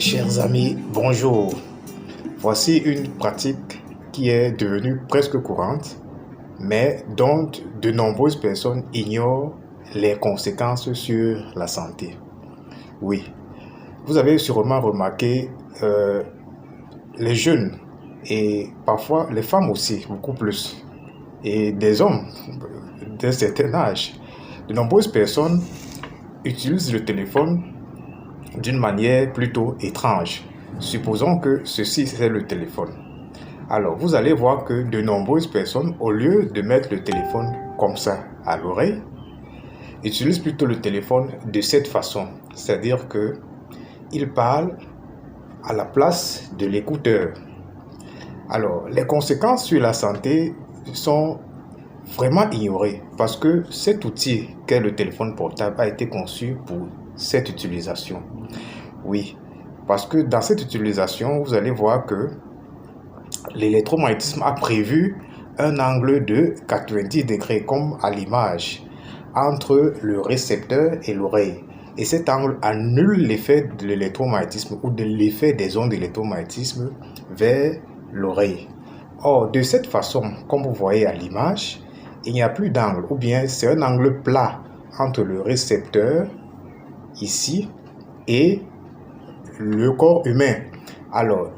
Chers amis, bonjour. Voici une pratique qui est devenue presque courante, mais dont de nombreuses personnes ignorent les conséquences sur la santé. Oui, vous avez sûrement remarqué les jeunes et parfois les femmes aussi, beaucoup plus, et des hommes d'un certain âge. De nombreuses personnes utilisent le téléphone d'une manière plutôt étrange. Supposons que ceci c'est le téléphone. Alors vous allez voir que de nombreuses personnes, au lieu de mettre le téléphone comme ça à l'oreille, utilisent plutôt le téléphone de cette façon. C'est-à-dire que ils parlent à la place de l'écouteur. Alors les conséquences sur la santé sont vraiment ignorées parce que cet outil qu'est le téléphone portable a été conçu pour cette utilisation. Oui, parce que dans cette utilisation, vous allez voir que l'électromagnétisme a prévu un angle de 90 degrés comme à l'image entre le récepteur et l'oreille. Et cet angle annule l'effet de l'électromagnétisme ou de l'effet des ondes d'électromagnétisme vers l'oreille. Or, de cette façon, comme vous voyez à l'image, il n'y a plus d'angle, ou bien c'est un angle plat entre le récepteur, ici, et le corps humain. Alors,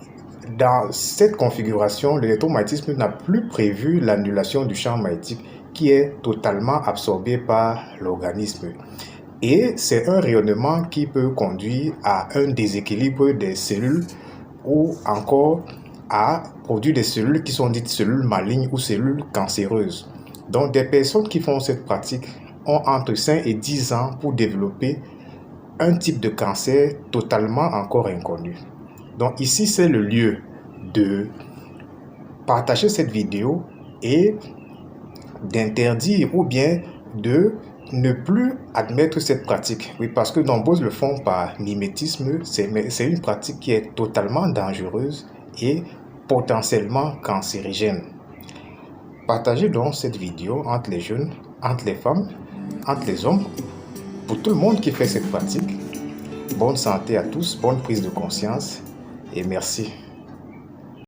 dans cette configuration, l'électromagnétisme n'a plus prévu l'annulation du champ magnétique qui est totalement absorbé par l'organisme. Et c'est un rayonnement qui peut conduire à un déséquilibre des cellules ou encore à produire des cellules qui sont dites cellules malignes ou cellules cancéreuses. Donc, des personnes qui font cette pratique ont entre 5 et 10 ans pour développer un type de cancer totalement encore inconnu. Donc ici, c'est le lieu de partager cette vidéo et d'interdire ou bien de ne plus admettre cette pratique. Oui, parce que nombreux le font par mimétisme. C'est une pratique qui est totalement dangereuse et potentiellement cancérigène. Partagez donc cette vidéo entre les jeunes, entre les femmes, entre les hommes, pour tout le monde qui fait cette pratique. Bonne santé à tous, bonne prise de conscience et merci.